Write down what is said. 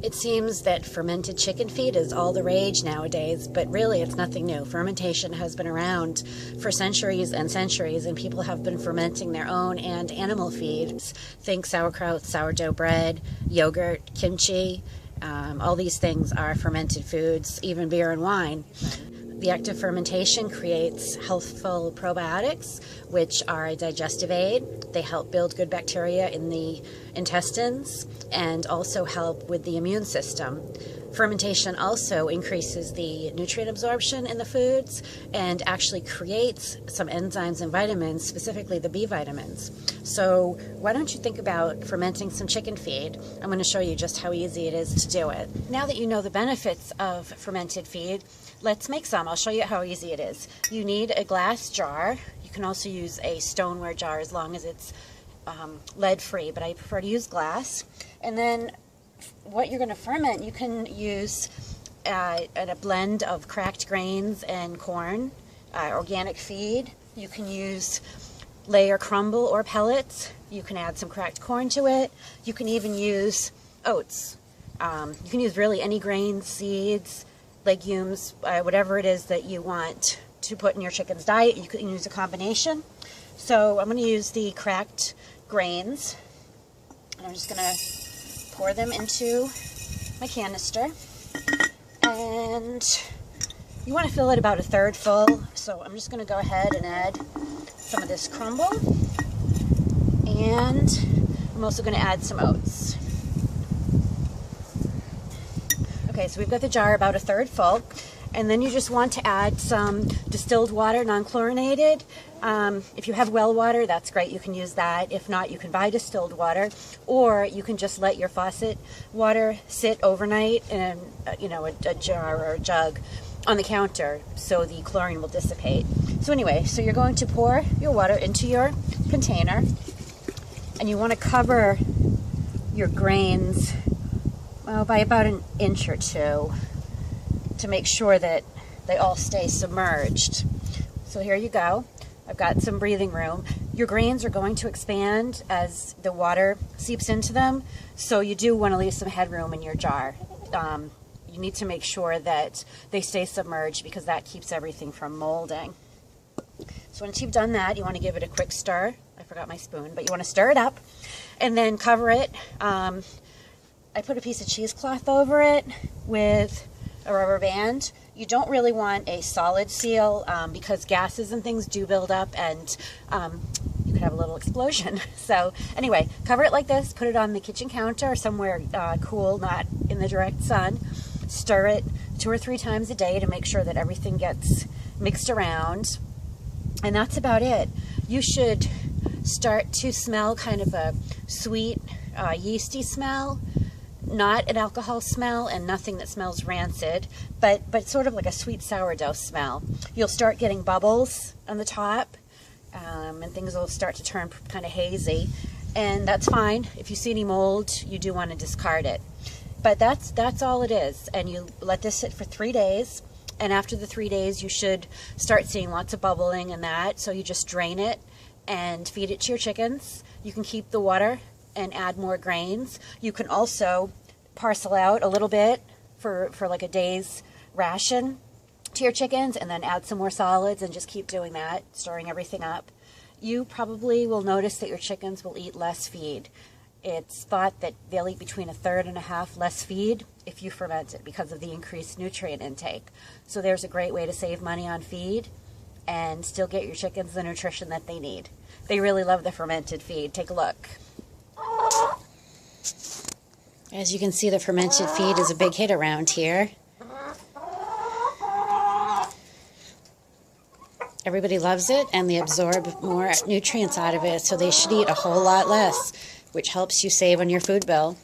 It seems that fermented chicken feed is all the rage nowadays, but really it's nothing new. Fermentation has been around for centuries and centuries, and people have been fermenting their own and animal feeds. Think sauerkraut, sourdough bread, yogurt, kimchi. All these things are fermented foods, even beer and wine. The active fermentation creates healthful probiotics, which are a digestive aid. They help build good bacteria in the intestines and also help with the immune system. Fermentation also increases the nutrient absorption in the foods and actually creates some enzymes and vitamins, specifically the B vitamins. So why don't you think about fermenting some chicken feed? I'm going to show you just how easy it is to do it. Now that you know the benefits of fermented feed, let's make some. I'll show you how easy it is. You need a glass jar. You can also use a stoneware jar as long as it's lead-free, but I prefer to use glass. And then what you're going to ferment, you can use a blend of cracked grains and corn, organic feed. You can use layer crumble or pellets. You can add some cracked corn to it. You can even use oats. You can use really any grains, seeds, legumes, whatever it is that you want to put in your chicken's diet. You can use a combination. So I'm going to use the cracked grains, and I'm just going to pour them into my canister, and you want to fill it about a third full. So I'm just going to go ahead and add some of this crumble, and I'm also going to add some oats. Okay, so we've got the jar about a third full, and then you just want to add some distilled water, non-chlorinated. If you have well water, that's great, you can use that. If not, you can buy distilled water, or you can just let your faucet water sit overnight in a jar or a jug on the counter so the chlorine will dissipate. So anyway, so you're going to pour your water into your container, and you want to cover your grains by about an inch or two to make sure that they all stay submerged. So here you go. I've got some breathing room. Your grains are going to expand as the water seeps into them, so you do want to leave some headroom in your jar. You need to make sure that they stay submerged because that keeps everything from molding. So once you've done that, you want to give it a quick stir. I forgot my spoon, but you want to stir it up and then cover it. I put a piece of cheesecloth over it with a rubber band. You don't really want a solid seal because gases and things do build up, and you could have a little explosion. So anyway, cover it like this, put it on the kitchen counter or somewhere cool, not in the direct sun. Stir it 2 or 3 times a day to make sure that everything gets mixed around. And that's about it. You should start to smell kind of a sweet, yeasty smell. Not an alcohol smell and nothing that smells rancid, but sort of like a sweet sourdough smell. You'll start getting bubbles on the top, and things will start to turn kind of hazy, and that's fine. If you see any mold, you do want to discard it. But that's all it is, and you let this sit for 3 days, and after the 3 days, you should start seeing lots of bubbling and that, so you just drain it and feed it to your chickens. You can keep the water and add more grains. You can also parcel out a little bit for like a day's ration to your chickens, and then add some more solids and just keep doing that, stirring everything up. You probably will notice that your chickens will eat less feed. It's thought that they'll eat between 1/3 and 1/2 less feed if you ferment it because of the increased nutrient intake. So there's a great way to save money on feed and still get your chickens the nutrition that they need. They really love the fermented feed. Take a look. As you can see, the fermented feed is a big hit around here. Everybody loves it, and they absorb more nutrients out of it, so they should eat a whole lot less, which helps you save on your food bill.